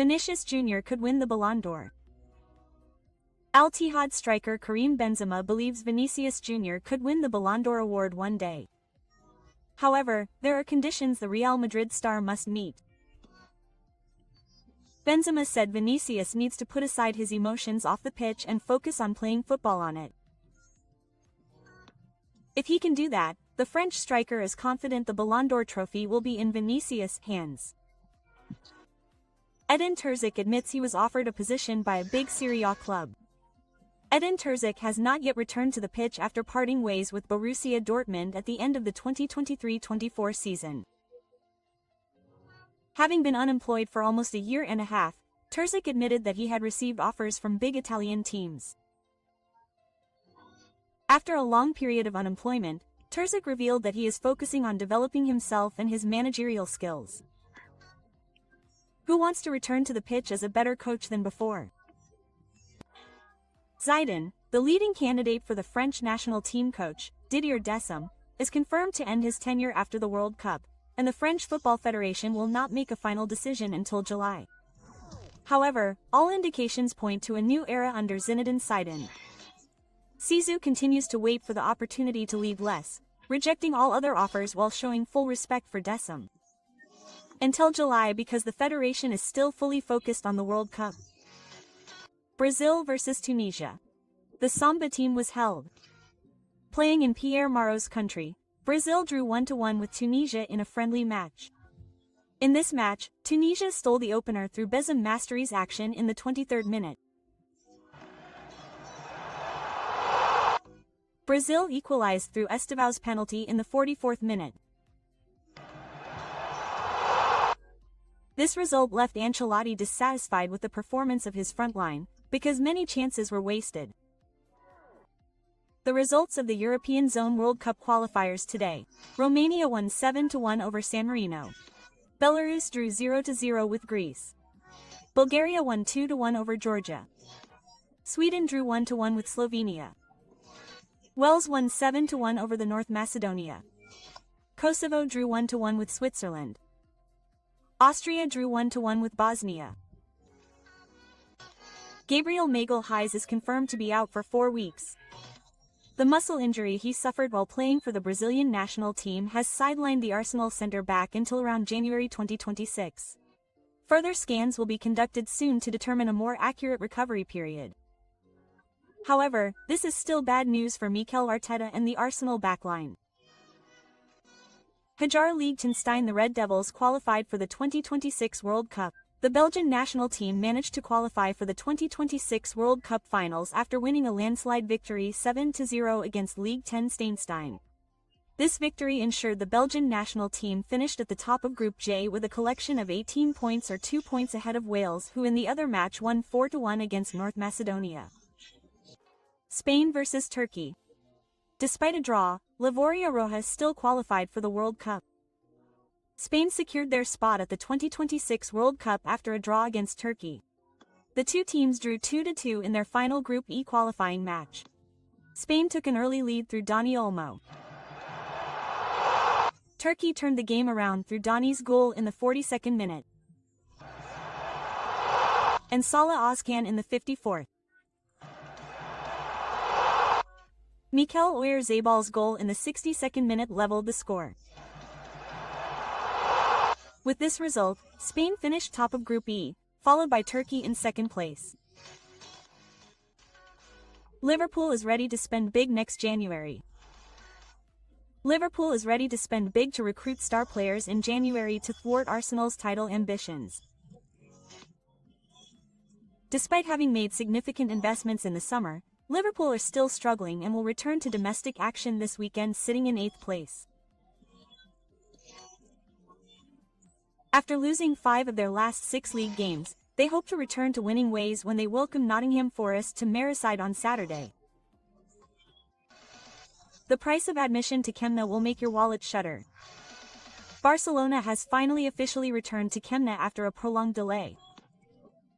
Vinicius Jr. could win the Ballon d'Or. Al Ittihad striker Karim Benzema believes Vinicius Jr. could win the Ballon d'Or award one day. However, there are conditions the Real Madrid star must meet. Benzema said Vinicius needs to put aside his emotions off the pitch and focus on playing football on it. If he can do that, the French striker is confident the Ballon d'Or trophy will be in Vinicius' hands. Edin Terzic admits he was offered a position by a big Serie A club. Edin Terzic has not yet returned to the pitch after parting ways with Borussia Dortmund at the end of the 2023-24 season. Having been unemployed for almost a year and a half, Terzic admitted that he had received offers from big Italian teams. After a long period of unemployment, Terzic revealed that he is focusing on developing himself and his managerial skills. Who wants to return to the pitch as a better coach than before? Zidane, the leading candidate for the French national team coach, Didier Deschamps, is confirmed to end his tenure after the World Cup, and the French Football Federation will not make a final decision until July. However, all indications point to a new era under Zinedine Zidane. Zizou continues to wait for the opportunity to leave Les, rejecting all other offers while showing full respect for Deschamps. Until July because the federation is still fully focused on the World Cup. Brazil vs Tunisia. The Samba team was held. Playing in Pierre Maro's country, Brazil drew 1-1 with Tunisia in a friendly match. In this match, Tunisia stole the opener through Bezem Mastery's action in the 23rd minute. Brazil equalized through Estevão's penalty in the 44th minute. This result left Ancelotti dissatisfied with the performance of his front line, because many chances were wasted. The results of the European Zone World Cup qualifiers today. Romania won 7-1 over San Marino. Belarus drew 0-0 with Greece. Bulgaria won 2-1 over Georgia. Sweden drew 1-1 with Slovenia. Wales won 7-1 over the North Macedonia. Kosovo drew 1-1 with Switzerland. Austria drew 1-1 with Bosnia. Gabriel Magalhaes is confirmed to be out for 4 weeks. The muscle injury he suffered while playing for the Brazilian national team has sidelined the Arsenal centre-back until around January 2026. Further scans will be conducted soon to determine a more accurate recovery period. However, this is still bad news for Mikel Arteta and the Arsenal backline. Hajar Liechtenstein. The Red Devils qualified for the 2026 World Cup. The Belgian national team managed to qualify for the 2026 World Cup finals after winning a landslide victory 7-0 against League 10 Liechtenstein. This victory ensured the Belgian national team finished at the top of Group J with a collection of 18 points or 2 points ahead of Wales, who in the other match won 4-1 against North Macedonia. Spain vs Turkey. Despite a draw, Livoria Rojas still qualified for the World Cup. Spain secured their spot at the 2026 World Cup after a draw against Turkey. The two teams drew 2-2 in their final Group E qualifying match. Spain took an early lead through Dani Olmo. Turkey turned the game around through Dani's goal in the 42nd minute. And Salah Özcan in the 54th. Mikel Oyarzabal's goal in the 62nd minute leveled the score. With this result, Spain finished top of Group E, followed by Turkey in second place. Liverpool is ready to spend big next January. Liverpool is ready to spend big to recruit star players in January to thwart Arsenal's title ambitions. Despite having made significant investments in the summer, Liverpool are still struggling and will return to domestic action this weekend sitting in 8th place. After losing 5 of their last 6 league games, they hope to return to winning ways when they welcome Nottingham Forest to Merseyside on Saturday. The price of admission to Kemna will make your wallet shudder. Barcelona has finally officially returned to Kemna after a prolonged delay.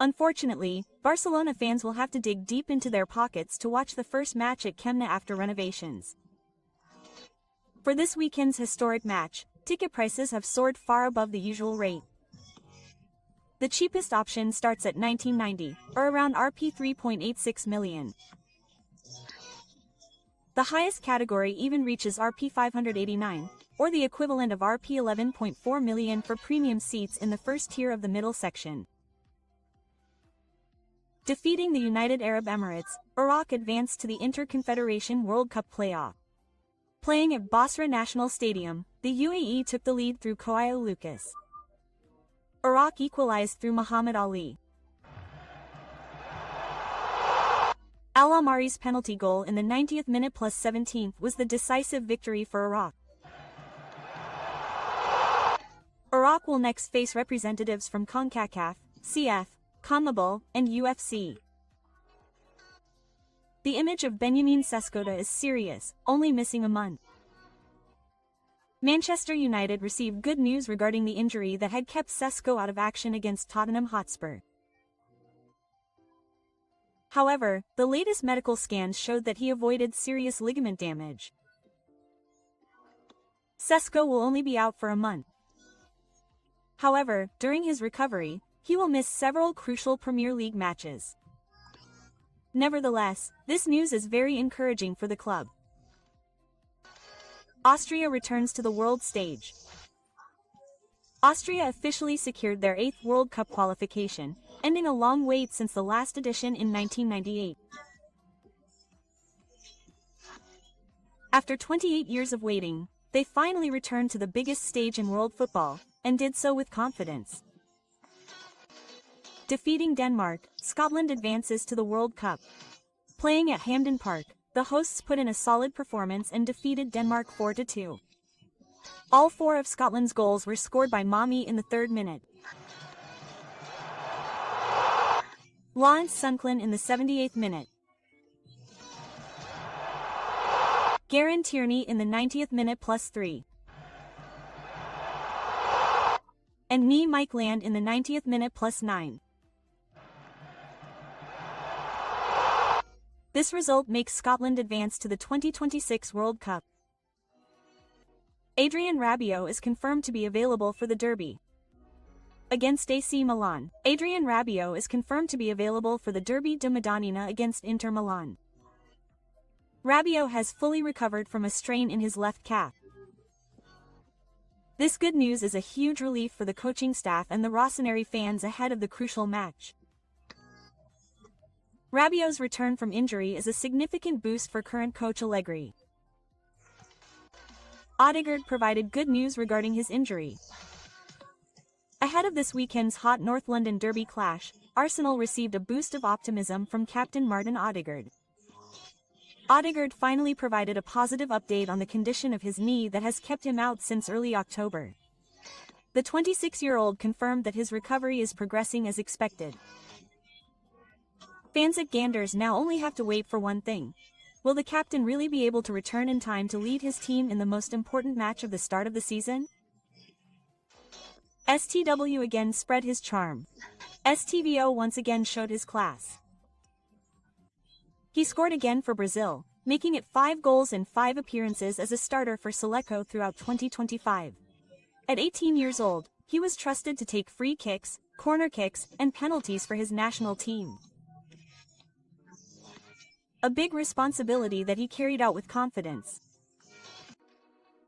Unfortunately, Barcelona fans will have to dig deep into their pockets to watch the first match at Kemna after renovations. For this weekend's historic match, ticket prices have soared far above the usual rate. The cheapest option starts at $19.90, or around Rp 3.86 million. The highest category even reaches Rp 589, or the equivalent of Rp 11.4 million for premium seats in the first tier of the middle section. Defeating the United Arab Emirates, Iraq advanced to the Inter-Confederation World Cup playoff. Playing at Basra National Stadium, the UAE took the lead through Koayo Lucas. Iraq equalized through Muhammad Ali. Al-Amari's penalty goal in the 90th minute plus 17th was the decisive victory for Iraq. Iraq will next face representatives from CONCACAF, CF, CONMEBOL, and UFC. The image of Benjamin Sesko is serious, only missing a month. Manchester United received good news regarding the injury that had kept Sesko out of action against Tottenham Hotspur. However, the latest medical scans showed that he avoided serious ligament damage. Sesko will only be out for a month. However, during his recovery, he will miss several crucial Premier League matches. Nevertheless, this news is very encouraging for the club. Austria returns to the world stage. Austria officially secured their 8th World Cup qualification, ending a long wait since the last edition in 1998. After 28 years of waiting, they finally returned to the biggest stage in world football, and did so with confidence. Defeating Denmark, Scotland advances to the World Cup. Playing at Hampden Park, the hosts put in a solid performance and defeated Denmark 4-2. All 4 of Scotland's goals were scored by Mommy in the 3rd minute. Lawrence Sunklin in the 78th minute. Garen Tierney in the 90th minute plus 3. And Nee Mike Land in the 90th minute plus 9. This result makes Scotland advance to the 2026 World Cup. Adrien Rabiot is confirmed to be available for the derby against AC Milan. Adrien Rabiot is confirmed to be available for the Derby de Madonnina against Inter Milan. Rabiot has fully recovered from a strain in his left calf. This good news is a huge relief for the coaching staff and the Rossoneri fans ahead of the crucial match. Rabiot's return from injury is a significant boost for current coach Allegri. Odegaard provided good news regarding his injury. Ahead of this weekend's hot North London derby clash, Arsenal received a boost of optimism from captain Martin Odegaard. Odegaard finally provided a positive update on the condition of his knee that has kept him out since early October. The 26-year-old confirmed that his recovery is progressing as expected. Fans at Ganders now only have to wait for one thing. Will the captain really be able to return in time to lead his team in the most important match of the start of the season? STW again spread his charm. STVO once again showed his class. He scored again for Brazil, making it 5 goals in 5 appearances as a starter for Sesko throughout 2025. At 18 years old, he was trusted to take free kicks, corner kicks, and penalties for his national team. A big responsibility that he carried out with confidence.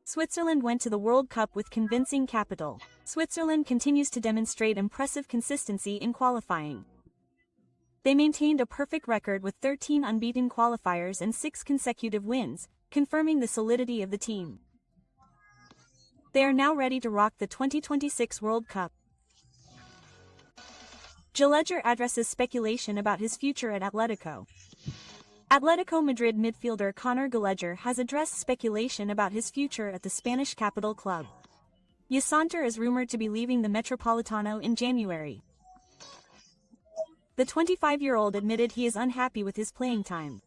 Switzerland went to the World Cup with convincing capital. Switzerland continues to demonstrate impressive consistency in qualifying. They maintained a perfect record with 13 unbeaten qualifiers and 6 consecutive wins, confirming the solidity of the team. They are now ready to rock the 2026 World Cup. Gallagher addresses speculation about his future at Atletico. Atletico Madrid midfielder Conor Gallagher has addressed speculation about his future at the Spanish capital club. Yasanter is rumored to be leaving the Metropolitano in January. The 25-year-old admitted he is unhappy with his playing time.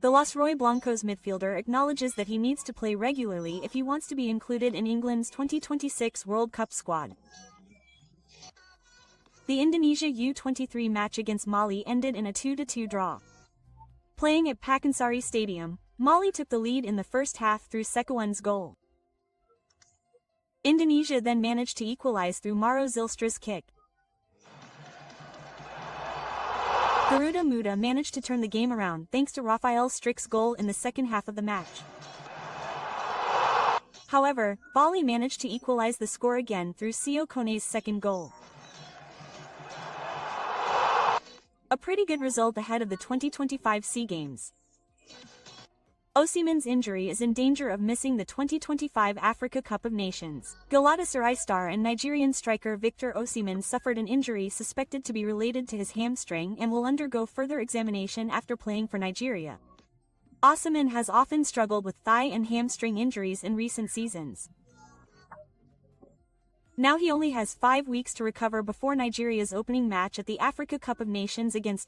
The Los Roy Blancos midfielder acknowledges that he needs to play regularly if he wants to be included in England's 2026 World Cup squad. The Indonesia U23 match against Mali ended in a 2-2 draw. Playing at Pakansari Stadium, Mali took the lead in the first half through Seko's goal. Indonesia then managed to equalize through Maro Zylstra's kick. Garuda Muda managed to turn the game around thanks to Rafael Strick's goal in the second half of the match. However, Bali managed to equalize the score again through Sio Kone's second goal. A pretty good result ahead of the 2025 SEA Games. Osimhen's injury is in danger of missing the 2025 Africa Cup of Nations. Galatasaray star and Nigerian striker Victor Osimhen suffered an injury suspected to be related to his hamstring and will undergo further examination after playing for Nigeria. Osimhen has often struggled with thigh and hamstring injuries in recent seasons. Now he only has 5 weeks to recover before Nigeria's opening match at the Africa Cup of Nations against